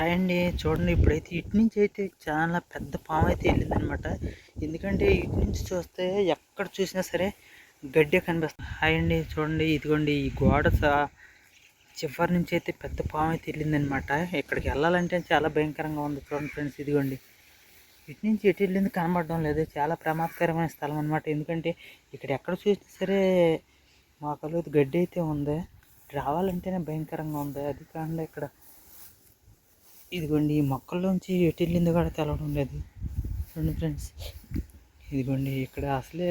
Hi అండి. చూడండి, ఇప్పుడైతే ఇటు నుంచి అయితే చాలా పెద్ద పాము అయితే వెళ్ళిందనమాట. ఎందుకంటే ఇటు నుంచి చూస్తే ఎక్కడ చూసినా సరే గడ్డే కనిపిస్తుంది. హాయ్ అండి, చూడండి, ఇదిగోండి ఈ గోడ చివరి నుంచి అయితే పెద్ద పాము అయితే వెళ్ళిందనమాట. ఇక్కడికి వెళ్ళాలంటే చాలా భయంకరంగా ఉంది. చూడండి ఫ్రెండ్స్, ఇదిగోండి ఇటు నుంచి ఎటు వెళ్ళింది కనబడడం లేదు. చాలా ప్రమాదకరమైన స్థలం అనమాట. ఎందుకంటే ఇక్కడ ఎక్కడ చూసినా సరే మాకలు గడ్డి అయితే ఉంది. రావాలంటేనే భయంకరంగా ఉంది. అది కాకుండా ఇక్కడ ఇదిగోండి ఈ మొక్కల్లోంచి ఎటు వెళ్ళిందో కూడా తెలవడం లేదు. చూడండి ఫ్రెండ్స్, ఇదిగోండి ఇక్కడ అసలే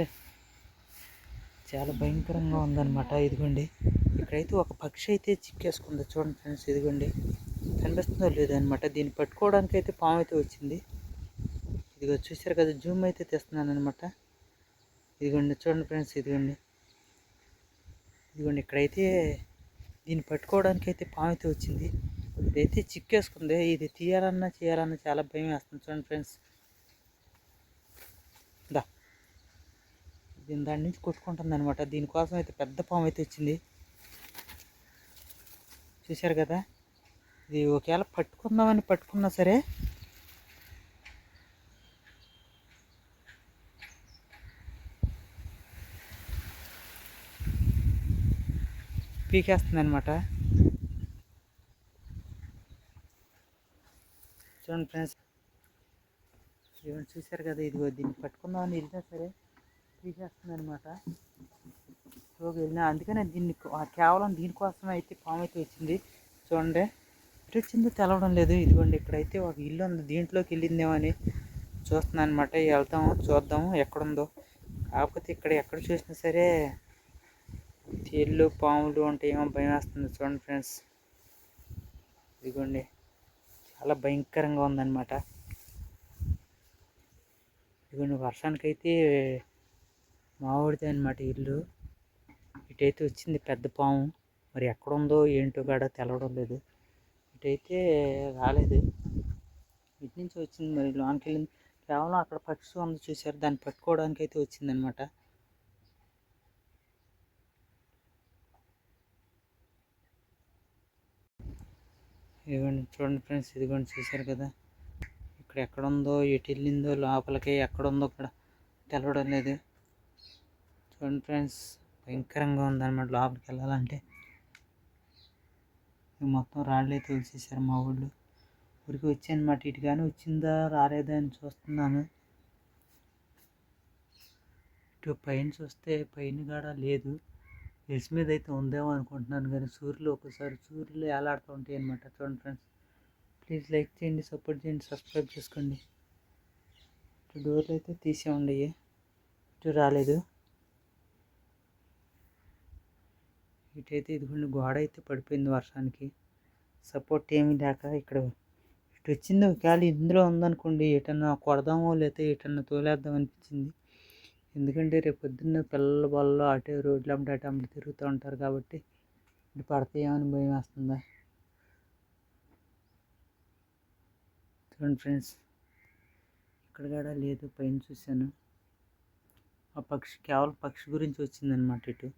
చాలా భయంకరంగా ఉందన్నమాట. ఇదిగోండి ఇక్కడైతే ఒక పక్షి అయితే చిక్కేసుకుంది. చూడండి ఫ్రెండ్స్, ఇదిగోండి కనిపిస్తుందో లేదనమాట. దీన్ని పట్టుకోవడానికి అయితే పాము అయితే వచ్చింది. ఇదిగో చూసారు కదా, జూమ్ అయితే తెస్తున్నాను అనమాట. ఇదిగోండి చూడండి ఫ్రెండ్స్, ఇదిగోండి ఇక్కడైతే దీన్ని పట్టుకోవడానికి అయితే పాము అయితే వచ్చింది. ఇదైతే చిక్కేసుకుంది. ఇది తీయాలన్నా చేయాలన్నా చాలా భయం వేస్తుంది. చూడండి ఫ్రెండ్స్, దీని దాని నుంచి కొట్టుకుంటుంది అనమాట. దీనికోసం అయితే పెద్ద పాము అయితే వచ్చింది. చూశారు కదా, ఇది ఒకవేళ పట్టుకుందామని పట్టుకున్నా సరే పీకేస్తుంది అనమాట. చూడండి ఫ్రెండ్స్, ఇవన్నీ చూశారు కదా, ఇదిగో దీన్ని పట్టుకుందామని వెళ్ళినా సరే పీకేస్తుంది అనమాట. వెళ్ళినా అందుకనే దీన్ని కేవలం దీనికోసమే అయితే పాము అయితే వచ్చింది. చూడండి ఎటు వచ్చిందో తెలవడం లేదు. ఇదిగోండి ఇక్కడైతే ఒక ఇల్లు ఉంది, దీంట్లోకి వెళ్ళిందేమో అని చూస్తున్నాను అనమాట. వెళ్తాము చూద్దాము ఎక్కడుందో. కాకపోతే ఇక్కడ ఎక్కడ చూసినా సరే తేళ్ళు పాములు ఉంటాయేమో భయం వేస్తుంది. చూడండి ఫ్రెండ్స్, ఇదిగోండి చాలా భయంకరంగా ఉందన్నమాట. ఇదిగోండి వర్షానికైతే మామిడితే అనమాట ఇల్లు. ఇటైతే వచ్చింది పెద్ద పాము. మరి ఎక్కడుందో ఏంటో కూడా తెలవడం లేదు. ఇటైతే రాలేదు, ఇటు నుంచి వచ్చింది. మరి లోనికి వెళ్ళింది. కేవలం అక్కడ పక్షి ఉంది చూసారు, దాన్ని పట్టుకోవడానికి అయితే వచ్చిందనమాట. ఇదిగోండి చూడండి ఫ్రెండ్స్, ఇదిగోండి చూసారు కదా, ఇక్కడ ఎక్కడుందో ఎటు వెళ్ళిందో లోపలికి ఎక్కడుందో కూడా తెలవడం లేదు. చూడండి ఫ్రెండ్స్, భయంకరంగా ఉందన్నమాట లోపలికి వెళ్ళాలంటే. మొత్తం రాళ్ళు అయితే వచ్చేసారు మా ఊళ్ళో. ఊరికి వచ్చానమాట. ఇటు కానీ వచ్చిందా రాలేదా అని చూస్తున్నాను. ఇటు పైన చూస్తే పైన కూడా లేదు. ఎల్స్ మీద అయితే ఉందేమో అనుకుంటున్నాను, కానీ సూర్యులు ఒకసారి సూర్యులు ఏలాడుతూ ఉంటాయి అనమాట. చూడండి ఫ్రెండ్స్, ప్లీజ్ లైక్ చేయండి, సపోర్ట్ చేయండి, సబ్స్క్రైబ్ చేసుకోండి. ఇటు డోర్లు అయితే తీసే ఉండయి, ఇటు రాలేదు. ఇటైతే ఇదిగోండి గోడ అయితే పడిపోయింది వర్షానికి. సపోర్ట్ ఏమీ లేక ఇక్కడ ఇటు వచ్చింది. ఒకవేళ ఇందులో ఉందనుకోండి, ఎటన్నా కొడదామో లేకపోతే ఎటన్నా తోలేద్దాం అనిపించింది. ఎందుకంటే రేపు పొద్దున్న పిల్లల వల్ల అటే రోడ్లు అమ్మటి అటు అమ్మటి తిరుగుతూ ఉంటారు కాబట్టి ఇటు పడతాయేమని భయం వేస్తుందా. చూడండి ఫ్రెండ్స్, ఇక్కడ కూడా లేదు. పైన చూశాను, ఆ పక్షి కేవలం పక్షి గురించి వచ్చిందనమాట. ఇటు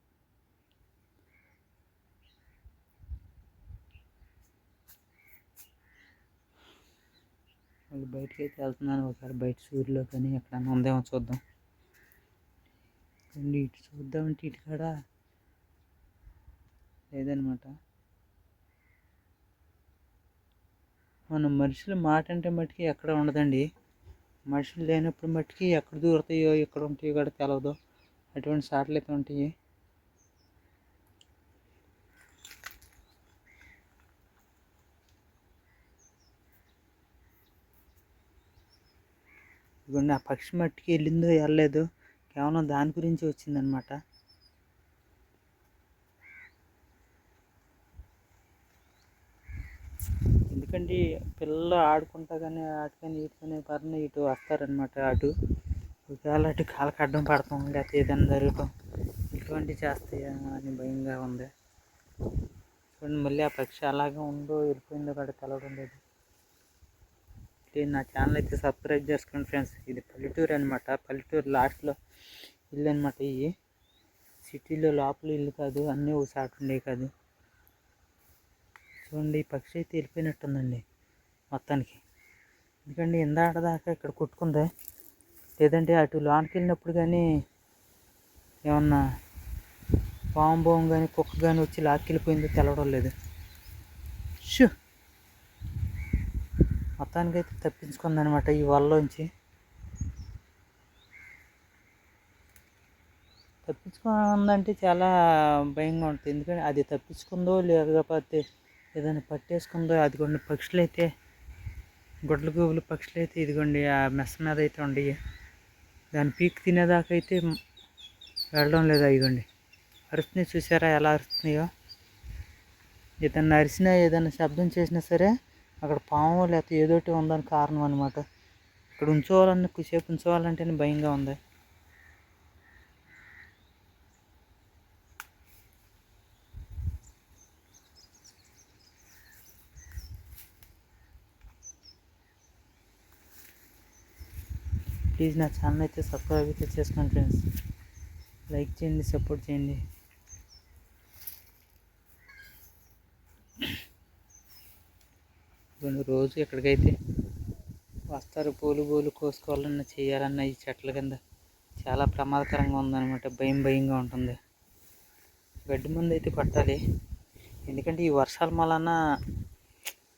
వాళ్ళు బయటకి అయితే వెళ్తున్నాను. ఒకసారి బయట సూర్యులో కానీ ఎక్కడన్నా ఉందేమో చూద్దాం. ఇటు చూద్దామంటే ఇటు కూడా లేదనమాట. మనం మనుషులు మాట అంటే మట్టుకి ఎక్కడ ఉండదండి. మనుషులు లేనప్పుడు మట్టుకి ఎక్కడ దూరతాయో ఎక్కడ ఉంటాయో కూడా తెలవదు. అటువంటి సాట్లు అయితే ఉంటాయి. ఇదిగోండి ఆ పక్షి మట్టికి వెళ్ళిందో వెళ్ళలేదు, కేవలం దాని గురించి వచ్చిందనమాట. ఎందుకంటే పిల్లలు ఆడుకుంటా కానీ ఆడుకొని ఈడుకొని పర్న ఇటు వస్తారనమాట. అటు ఒకవేళ అటు కాళ్ళకి అడ్డం పడతాం లేకపోతే ఏదైనా జరుగుతాం ఇటువంటి చేస్తాయా అని భయంగా ఉంది. చూడండి, మళ్ళీ ఆ పక్షి అలాగే ఉందో వెళ్ళిపోయిందో కూడా తెలవడం లేదు. నా ఛానల్ అయితే సబ్స్క్రైబ్ చేసుకోండి ఫ్రెండ్స్. ఇది పల్లెటూరు అనమాట. పల్లెటూరు లాస్ట్లో ఇల్లు అనమాట. ఇవి సిటీలో లోపల ఇల్లు కాదు, అన్నీ ఒకసారి ఉండేవి కాదు. చూడండి, ఈ పక్షి అయితే వెళ్ళిపోయినట్టుందండి. మొత్తానికి. ఎందుకంటే ఇందాక దాకా ఇక్కడ కొట్టుకుంది, లేదంటే అటు లోనికి వెళ్ళినప్పుడు కానీ ఏమన్నా పాము కానీ కుక్క కానీ వచ్చి లాక్కెళ్ళిపోయిందో తెలవడం లేదు. షూ మొత్తానికైతే తప్పించుకుందనమాట ఈ వలలోంచి. తప్పించుకుందంటే చాలా భయంగా ఉంటుంది. ఎందుకంటే అది తప్పించుకుందో లేకపోతే ఏదైనా పట్టేసుకుందో. అదిగోండి పక్షులు అయితే, గుడ్ల గోబులు పక్షులు అయితే ఇదిగోండి ఆ మెస్ మీద అయితే ఉండయి. దాని పీక్ తినేదాకా అయితే వెళ్ళడం లేదు. ఇదిగోండి అరుస్తున్నాయి, చూసారా ఎలా అరుస్తున్నాయో. ఏదన్నా అరిసినా ఏదైనా శబ్దం చేసినా సరే అక్కడ పాము లేకపోతే ఏదోటి ఉందని కారణం అనమాట. ఇక్కడ ఉంచోవాలన్న కొద్దిసేపు ఉంచోవాలంటేనే భయంగా ఉంది. ప్లీజ్ నా ఛానల్ అయితే సబ్స్క్రైబ్ అయితే చేసుకోండి ఫ్రెండ్స్. లైక్ చేయండి, సపోర్ట్ చేయండి. రోజు ఎక్కడికైతే వస్తారు పూలు కోసుకోవాలన్నా చేయాలన్నా ఈ చెట్ల కింద చాలా ప్రమాదకరంగా ఉందన్నమాట. భయంగా ఉంటుంది. గడ్డి మందు అయితే కొట్టాలి, ఎందుకంటే ఈ వర్షాల వలన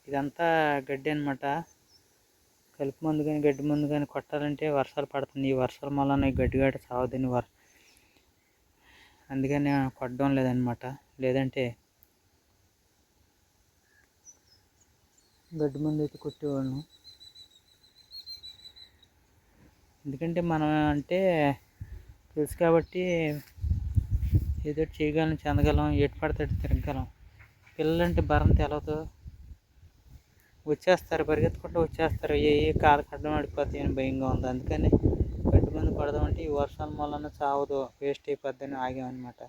ఇదంతా గడ్డి అనమాట. కలుపు మందు కానీ గడ్డి మందు కానీ కొట్టాలంటే వర్షాలు పడుతుంది. ఈ వర్షాల వలన ఈ గడ్డి గడ్డ సావదని అందుకని కొట్టడం లేదనమాట. లేదంటే గడ్డి మందు అయితే కొట్టేవాళ్ళం. ఎందుకంటే మనం అంటే తెలుసు కాబట్టి ఏదో చేయగలం, చెందగలం, ఎటు పడతాడు తిరగగలం. పిల్లలంటే భరం తెలవదు, వచ్చేస్తారు, పరిగెత్తుకుంటూ వచ్చేస్తారు. కాలు కడ్డం ఆడిపోతాయి అని భయంగా ఉంది. అందుకని గడ్డి మందు పడదామంటే ఈ వర్షాల వలన చావదు, వేస్ట్ అయిపోద్దని ఆగామన్నమాట.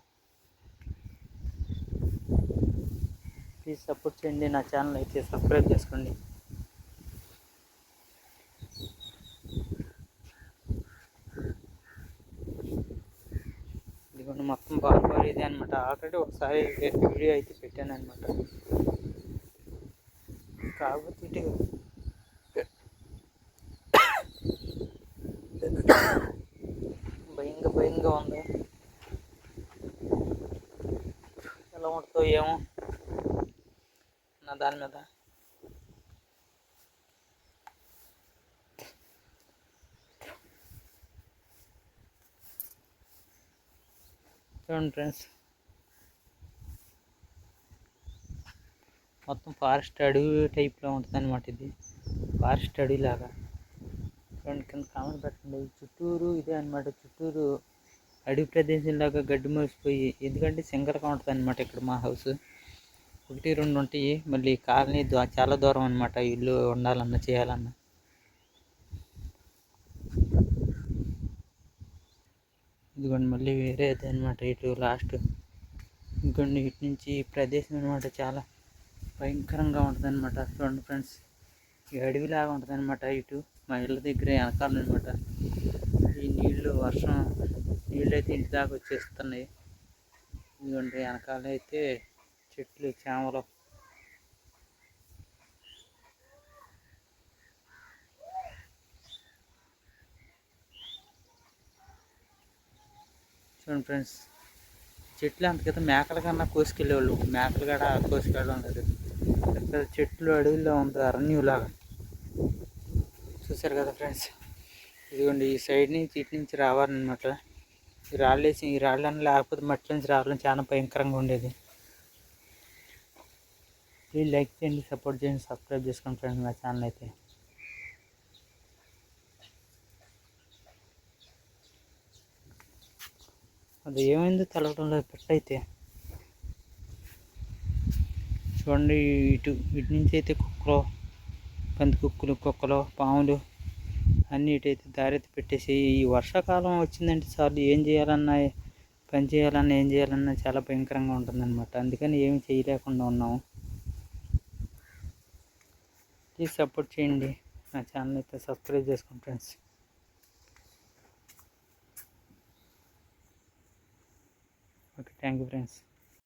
ప్లీజ్ సపోర్ట్ చేయండి. నా ఛానల్ అయితే సబ్స్క్రైబ్ చేసుకోండి. ఇదిగోండి మొత్తం బాగా ఇదే అనమాట. ఆల్రెడీ ఒకసారి వీడియో అయితే పెట్టాను అనమాట. కాకపోతే ఇటు భయంగా ఉంది. ఎలా ఉంటుందో ఏమో నా దాని మీద. చూడండి ఫ్రెండ్స్, మొత్తం ఫారెస్ట్ అడవి టైప్లో ఉంటుంది అనమాట. ఇది ఫారెస్ట్ అడవి లాగా. చూడండి, కింద కామెంట్ పెట్టండి. చుట్టూరు ఇదే అనమాట. చుట్టూరు అడవి ప్రదేశంలాగా గడ్డి మోసిపోయి, ఎందుకంటే సింగల్గా ఉంటుంది అనమాట. ఇక్కడ మా హౌస్ 1, 2 ఉంటాయి. మళ్ళీ కాలనీ చాలా దూరం అనమాట ఇల్లు ఉండాలన్నా చేయాలన్నా. ఇదిగోండి మళ్ళీ వేరేది అనమాట. ఇటు లాస్ట్ ఇంకొండి ఇటు నుంచి ప్రదేశం అనమాట. చాలా భయంకరంగా ఉంటుంది అనమాట. చూడండి ఫ్రెండ్స్, ఈ అడవిలాగా ఉంటుంది అనమాట. ఇటు మా ఇళ్ళ దగ్గర వెనకాలన్నమాట. ఈ వర్షం నీళ్ళు అయితే ఇంటి దాకా వచ్చేస్తున్నాయి. ఇదిగోండి వెనకాల అయితే చెట్లు, చేమలు. చూడండి ఫ్రెండ్స్, చెట్లు అంతకైతే మేకల కన్నా కోసుకెళ్ళేవాళ్ళు. మేకలు కూడా కోసుకెళ్ళడం లేదు. పెద్ద చెట్లు అడవిలో ఉంది, అరణ్యులాగా. చూసారు కదా ఫ్రెండ్స్. ఇదిగోండి ఈ సైడ్ నుంచి ఇటు నుంచి రావాలన్నమాట. ఈ రాళ్ళని లేకపోతే మట్టి నుంచి రావడం చాలా భయంకరంగా ఉండేది. ప్లీజ్ లైక్ చేయండి, సపోర్ట్ చేయండి, సబ్స్క్రైబ్ చేసుకోండి ఫ్రెండ్స్ నా ఛానల్ అయితే. అది ఏమైందో తెలవడం లేదు. పెట్టయితే చూడండి, ఇటు నుంచి అయితే కుక్కలు, పంది కుక్కలు, పాములు అన్నీ ఇటైతే దారైతే పెట్టేసి, ఈ వర్షాకాలం వచ్చిందంటే చాలు ఏం చేయాలన్నా, పని చేయాలన్నా, ఏం చేయాలన్నా చాలా భయంకరంగా ఉంటుందన్నమాట. అందుకని ఏమి చేయలేకుండా ఉన్నాము. ప్లీజ్ సపోర్ట్ చేయండి. నా ఛానల్ అయితే సబ్స్క్రైబ్ చేసుకోండి friends. Okay, thank you friends.